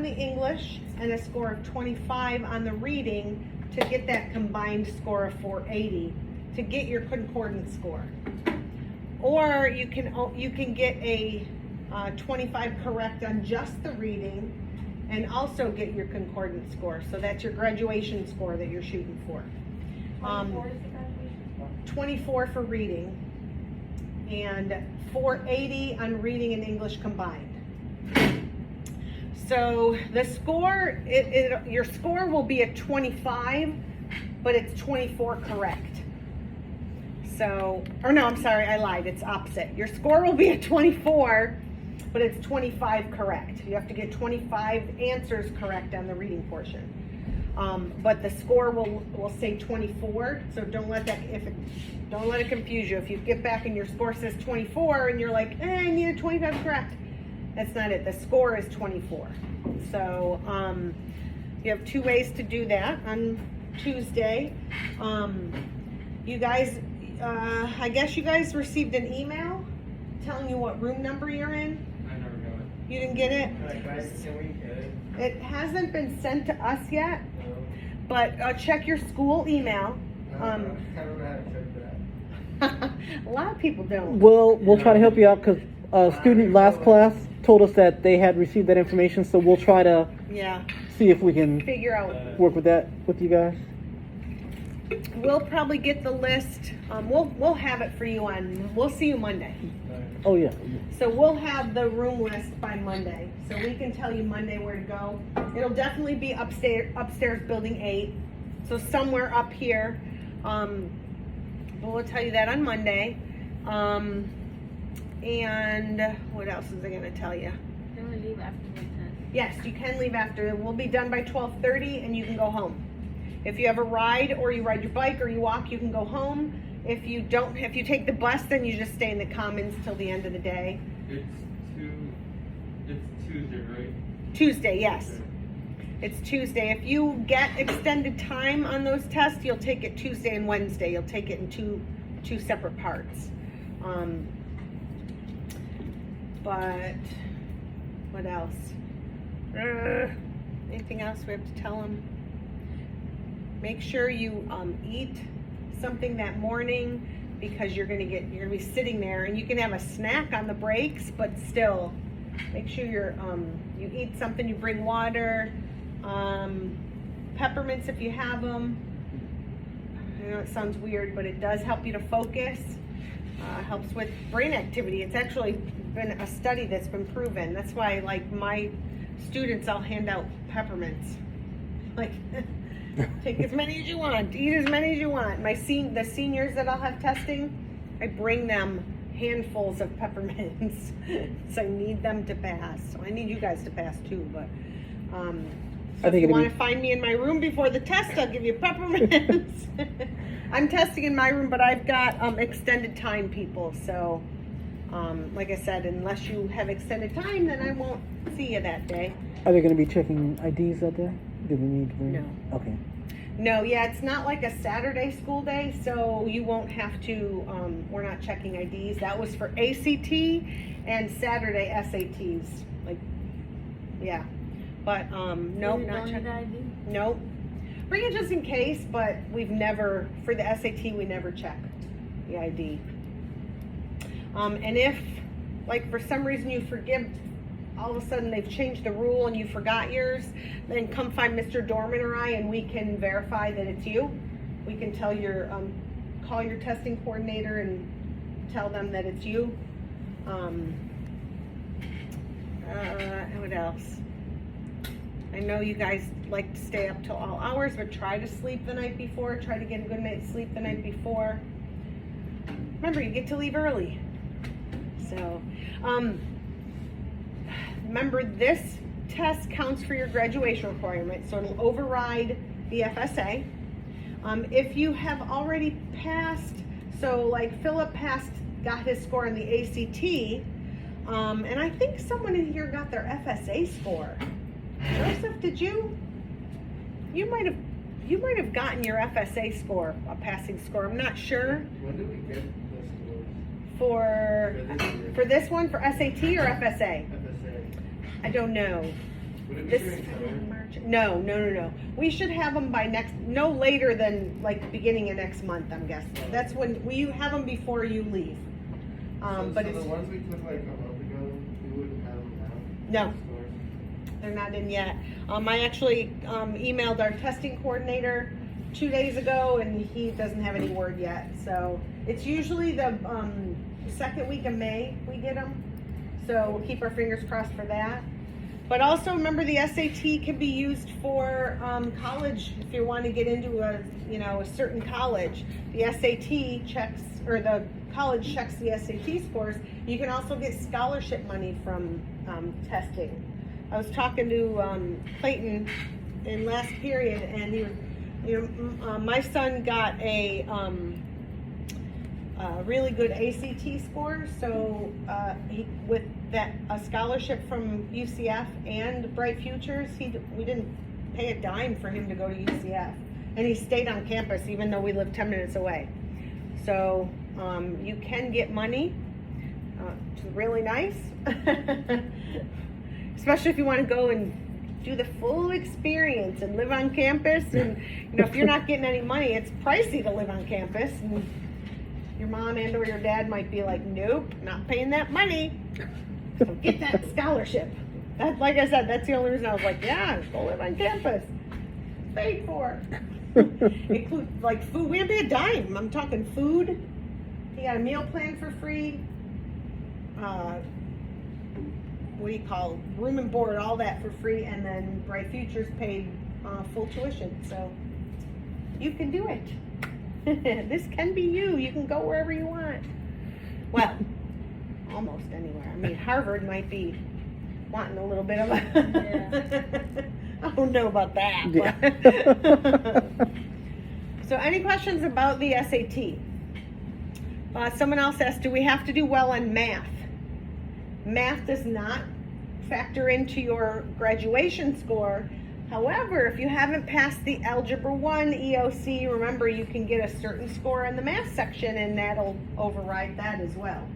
on the English and a score of 25 on the reading to get that combined score of 480 to get your concordance score. Or you can get a 25 correct on just the reading and also get your concordance score. So that's your graduation score that you're shooting for. 24 is the graduation score? 24 for reading and 480 on reading and English combined. So the score, your score will be a 25, but it's 24 correct. So, or no, I'm sorry, I lied, it's opposite. Your score will be a 24, but it's 25 correct. You have to get 25 answers correct on the reading portion. But the score will say 24, so don't let it confuse you. If you get back and your score says 24 and you're like, I need a 25 correct, that's not it. The score is 24. So you have 2 ways to do that on Tuesday. You guys, I guess you guys received an email telling you what room number you're in. I never got it. You didn't get it? Can we get it? It hasn't been sent to us yet, No. but check your school email. I don't know how to check that. A lot of people don't. We'll try to help you out because a student last class told us that they had received that information, so we'll try to Yeah, see if we can figure out. work with that with you guys. We'll probably get the list. We'll have it for you on. We'll see you Monday. Oh yeah. So we'll have the room list by Monday, so we can tell you Monday where to go. It'll definitely be upstairs building 8, so somewhere up here. But we'll tell you that on Monday. And what else is I gonna tell you? Can we leave after the test? Yes, you can leave after. We'll be done by 12:30 and you can go home. If you have a ride or you ride your bike or you walk, you can go home. If you take the bus, then you just stay in the commons till the end of the day. It's Tuesday, right? Tuesday, yes. It's Tuesday. If you get extended time on those tests, you'll take it Tuesday and Wednesday. You'll take it in two separate parts. But what else? Anything else we have to tell them? Make sure you eat something that morning because you're gonna be sitting there, and you can have a snack on the breaks, but still make sure you eat something. You bring water, peppermints if you have them. I know it sounds weird, but it does help you to focus. Helps with brain activity. It's actually been a study that's been proven. That's why, like, my students, I'll hand out peppermints. Like, take as many as you want, eat as many as you want. The seniors that I'll have testing, I bring them handfuls of peppermints. So I need them to pass. So I need you guys to pass too, but so if you want to find me in my room before the test, I'll give you peppermints. I'm testing in my room, but I've got extended time people. So like I said, unless you have extended time, then I won't see you that day. Are they going to be checking IDs that day? Do we need to bring? No. Okay. No, yeah, it's not like a Saturday school day, so you won't have to, we're not checking IDs. That was for ACT and Saturday SATs. Like, yeah. But, nope, not checking. Nope. Bring it just in case, but we've never, for the SAT, we never check the ID. And if, like, for some reason you forget, all of a sudden they've changed the rule and you forgot yours, then come find Mr. Dorman or I, and we can verify that it's you. We can tell call your testing coordinator and tell them that it's you. What else? I know you guys like to stay up till all hours, but try to sleep the night before. Try to get a good night's sleep the night before. Remember, you get to leave early. So, remember, this test counts for your graduation requirement, so it'll override the FSA. If you have already passed, so like Philip got his score in the ACT, and I think someone in here got their FSA score. Joseph, did you? You might have gotten your FSA score, a passing score. I'm not sure. When do we get the scores? For this one, for SAT or FSA? FSA. I don't know. Would it be This during summer? March. No. We should have them by no later than like the beginning of next month, I'm guessing. That's when we have them before you leave. But so it's, the ones we took like a month ago, we wouldn't have them now. No. they're not in yet. I actually emailed our testing coordinator 2 days ago, and he doesn't have any word yet. So it's usually the second week of May we get them. So we'll keep our fingers crossed for that. But also remember, the SAT can be used for college. If you want to get into a certain college, the SAT checks, or the college checks the SAT scores. You can also get scholarship money from testing. I was talking to Clayton in last period, and he was, my son got a really good ACT score, so he, with that a scholarship from UCF and Bright Futures, we didn't pay a dime for him to go to UCF, and he stayed on campus even though we lived 10 minutes away. So you can get money, which is really nice, especially if you want to go and do the full experience and live on campus. And if you're not getting any money, it's pricey to live on campus. And your mom and or your dad might be like, nope, not paying that money. So get that scholarship. That's, like I said, that's the only reason I was like, yeah, go live on campus. It's paid for. Include like food. We didn't pay a dime. I'm talking food. You got a meal plan for free. What do you call it? Room and board, all that for free, and then Bright Futures paid full tuition. So you can do it. This can be you. You can go wherever you want. Well, almost anywhere. I mean, Harvard might be wanting a little bit of a... I don't know about that. Yeah. So any questions about the SAT? Someone else asked, do we have to do well on math? Math does not factor into your graduation score. However, if you haven't passed the Algebra 1 EOC, remember you can get a certain score in the math section, and that'll override that as well.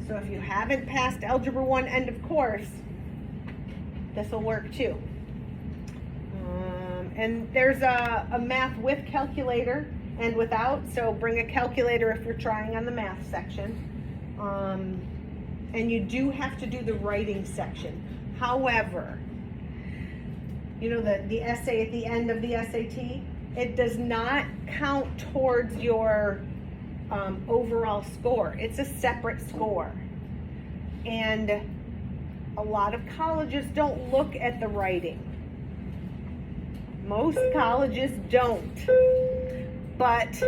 So if you haven't passed Algebra 1 end of course, this will work too. And there's a math with calculator and without, so bring a calculator if you're trying on the math section. And you do have to do the writing section. However, the essay at the end of the SAT, it does not count towards your overall score. It's a separate score. And a lot of colleges don't look at the writing. Most colleges don't. But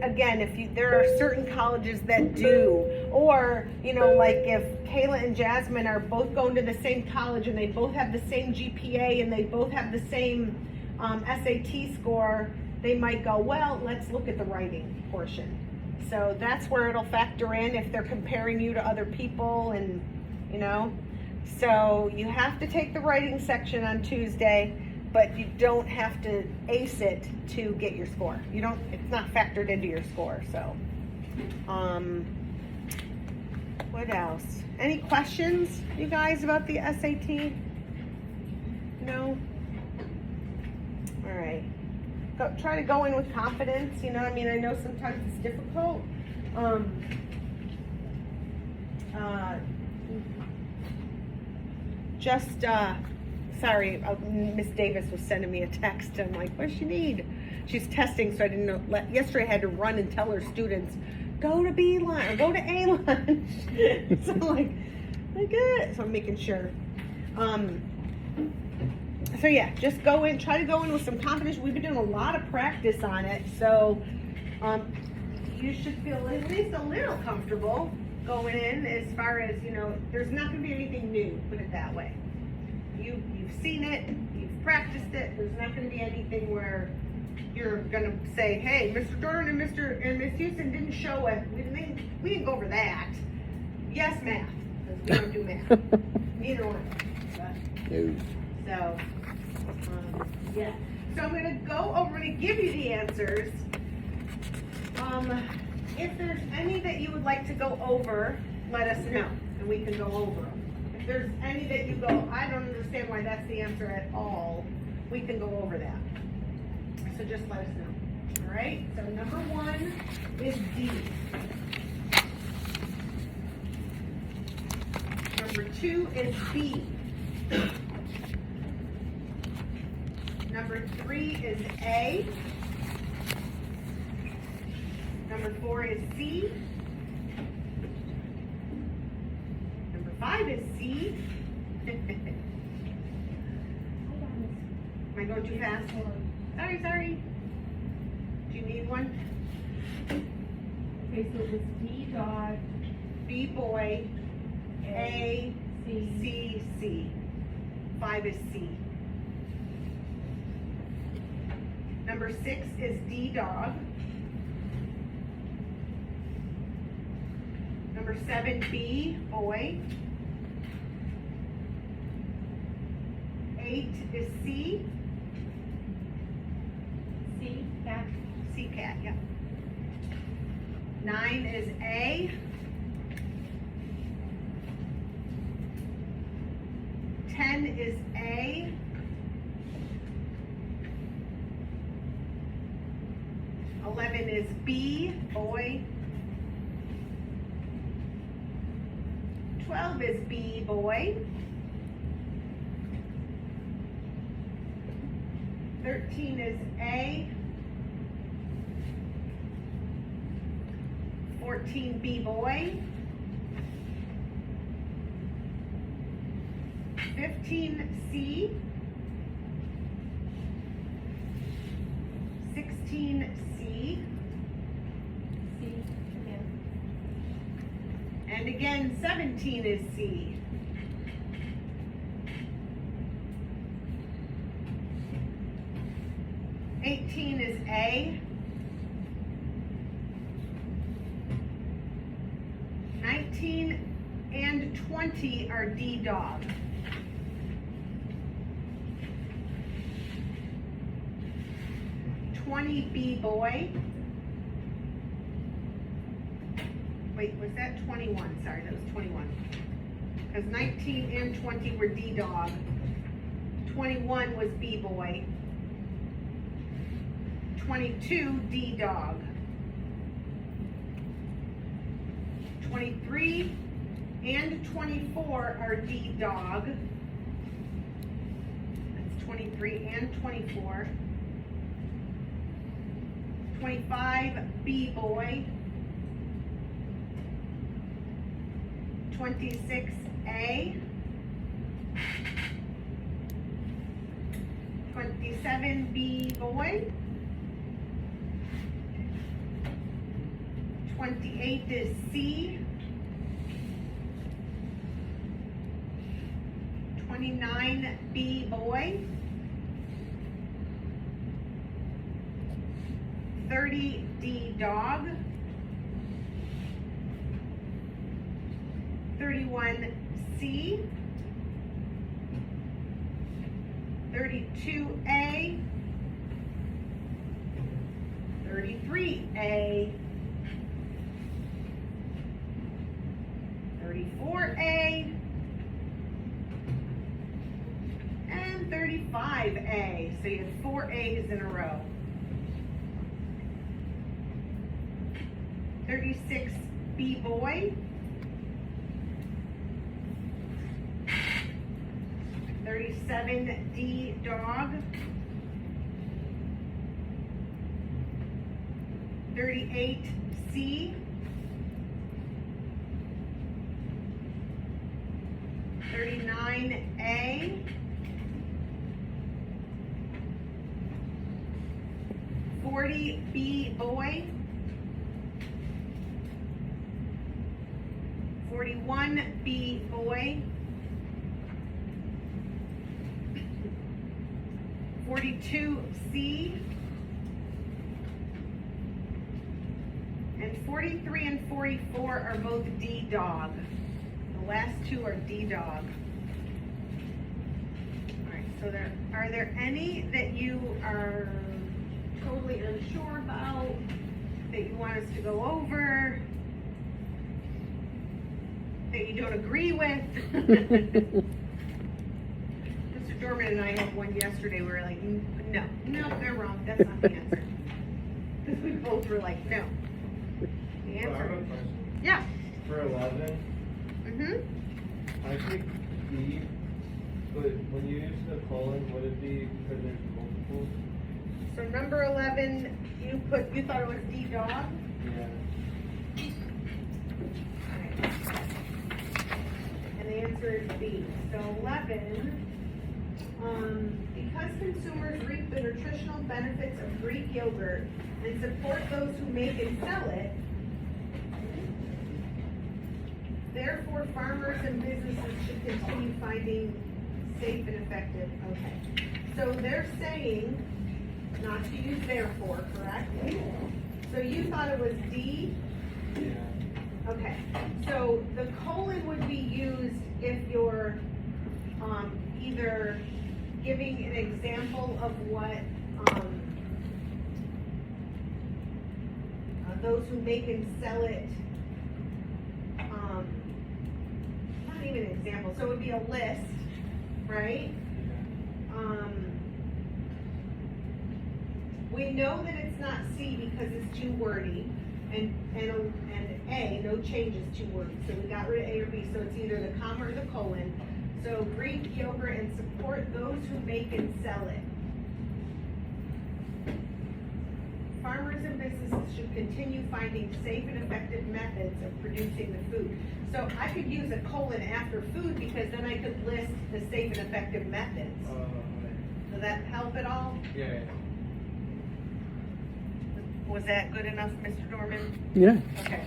again, there are certain colleges that do, or like if Kayla and Jasmine are both going to the same college and they both have the same GPA and they both have the same SAT score, they might go, well, let's look at the writing portion. So that's where it'll factor in if they're comparing you to other people, and so you have to take the writing section on Tuesday, but you don't have to ace it to get your score. It's not factored into your score. So, what else? Any questions, you guys, about the SAT? No? All right. Try to go in with confidence. I know sometimes it's difficult. Sorry, Miss Davis was sending me a text. I'm like, what does she need? She's testing, so I didn't know. Yesterday I had to run and tell her students, go to B lunch or go to A lunch. So I'm like, okay. So I'm making sure. So yeah, just go in, try to go in with some confidence. We've been doing a lot of practice on it, so you should feel at least a little comfortable going in, as far as, there's not going to be anything new, put it that way. You've seen it, you've practiced it, there's not going to be anything where you're going to say, hey, Mr. Jordan and Miss Houston didn't show it, we didn't go over that. Yes, math, because we don't do math. Neither one. No. So, yeah. So I'm going to I'm going to give you the answers. If there's any that you would like to go over, let us know, and we can go over them. if there's any that you go, I don't understand why that's the answer at all, we can go over that. So just let us know. All right, so number 1 is D. Number 2 is B. Number 3 is A. Number 4 is C. Number 5 is C. Am I going too fast? Sorry. Do you need one? Okay, so it was D dog, B boy, A, C. C, C. 5 is C. Number 6 is D dog. Number 7, B boy. 8 is C. C, cat. C cat, yep. 9 is A. 10 is A. 11 is B, boy. 12 is B, boy. 13 is A. 14, B, boy. 15, C. 16, C. C, again. And again, 17 is C. 18 is A. 19 and 20 are D dog. 20 B boy. Wait, was that 21? Sorry, that was 21. Because 19 and 20 were D dog. 21 was B boy. 22 D dog. 23 and 24 are D dog. That's 23 and 24. 25 B boy. 26 A. 27 B boy. 28 is C. 29 B boy. 30 D dog. 31 C. 32 A. 33 A. 34A. And 35A. So you have 4 A's in a row. 36 B boy. 37 D dog. 38 C. 39 A. 40 B boy. 41 B boy. 42 C. And 43 and 44 are both D dog. The last two are D dog. Alright, so are there any that you are totally unsure about, that you want us to go over? that you don't agree with. Mr. Dorman and I had one yesterday, we were like, no, they're wrong, that's not the answer. Because we both were like, no. The Well, I have answer a is, question. yeah. For 11, I picked D, but when you use the colon, would it be because there's multiple? So number 11, you thought it was D dog? Yeah. And the answer is B. So 11, because consumers reap the nutritional benefits of Greek yogurt and support those who make and sell it, therefore farmers and businesses should continue finding safe and effective. Okay. So they're saying not to use therefore, correct? So you thought it was D? Yeah. Okay, so the colon would be used if you're either giving an example of what those who make and sell it, not even an example, so it would be a list, right? We know that it's not C because it's too wordy, and A, no change is too wordy, so we got rid of A or B, so it's either the comma or the colon. So Greek yogurt and support those who make and sell it. Farmers and businesses should continue finding safe and effective methods of producing the food. So I could use a colon after food because then I could list the safe and effective methods. Does that help at all? Yeah. Was that good enough, Mr. Dorman? Yeah. Okay.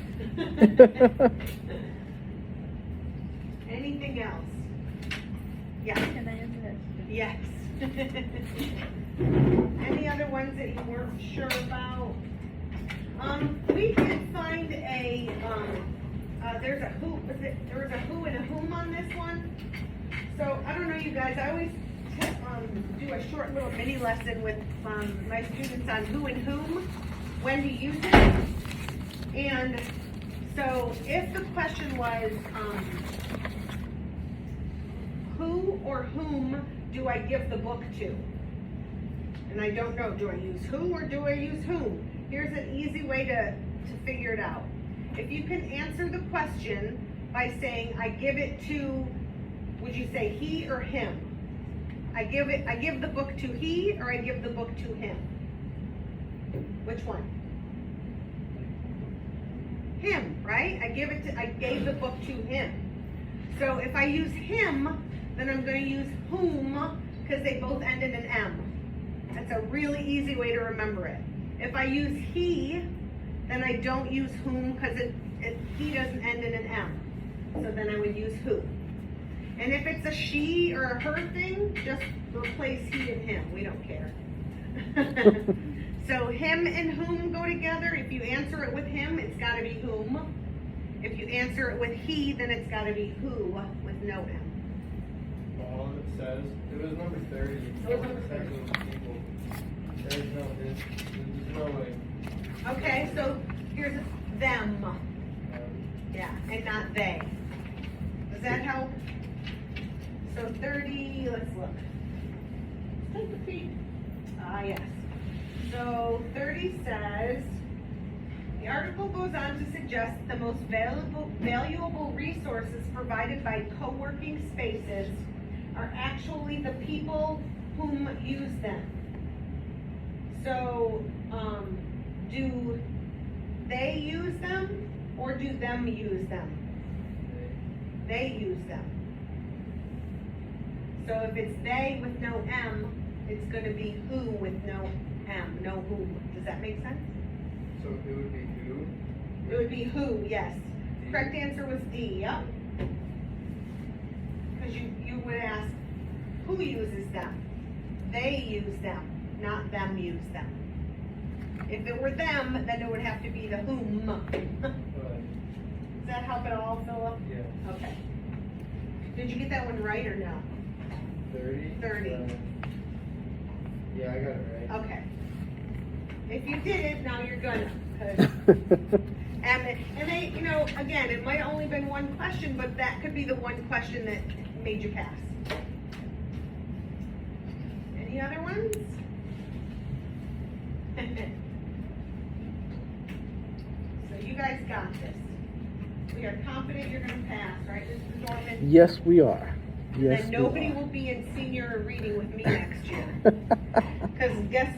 Anything else? Yeah. Can I answer that? Yes. Any other ones that you weren't sure about? We did find a, there's a who, there was a who and a whom on this one. So, I don't know you guys, I always do a short little mini lesson with my students on who and whom, when to use it. And so, if the question was, who or whom do I give the book to? And I don't know, do I use who or do I use whom? Here's an easy way to figure it out. If you can answer the question by saying, I give it to, would you say he or him? I give the book to he or I give the book to him? Which one? Him, right? I gave the book to him. So if I use him, then I'm going to use whom because they both end in an M. That's a really easy way to remember it. If I use he, then I don't use whom because he doesn't end in an M. So then I would use who. And if it's a she or a her thing, just replace he and him. We don't care. So him and whom go together. If you answer it with him, it's got to be whom. If you answer it with he, then it's got to be who with no M. All it says, it was number 30. It was number 30. People. There's no way. Okay, so here's them. Yeah, and not they. Does that help? So 30, let's look. Take a peek. Yes. So 30 says, the article goes on to suggest the most valuable resources provided by co-working spaces are actually the people whom use them. So, do they use them or do them use them? They use them. So if it's they with no M, it's going to be who with no M, no whom. Does that make sense? So it would be who? It would be who, yes. D. Correct answer was D, yep. Because you would ask, who uses them? They use them, not them use them. If it were them, then it would have to be the whom. Does that help at all, Philip? Yeah. Okay. Did you get that one right or no? 30? 30. Yeah, I got it right. Okay. If you did it, now you're gonna. 'Cause M And they, you know, again, it might have only been one question, but that could be the one question that made you pass. Any other ones? So you guys got this. We are confident you're gonna pass, right, Mr. Dorman? Yes, we are. Yes, And we then nobody are. will be in senior reading with me next year. Cause guess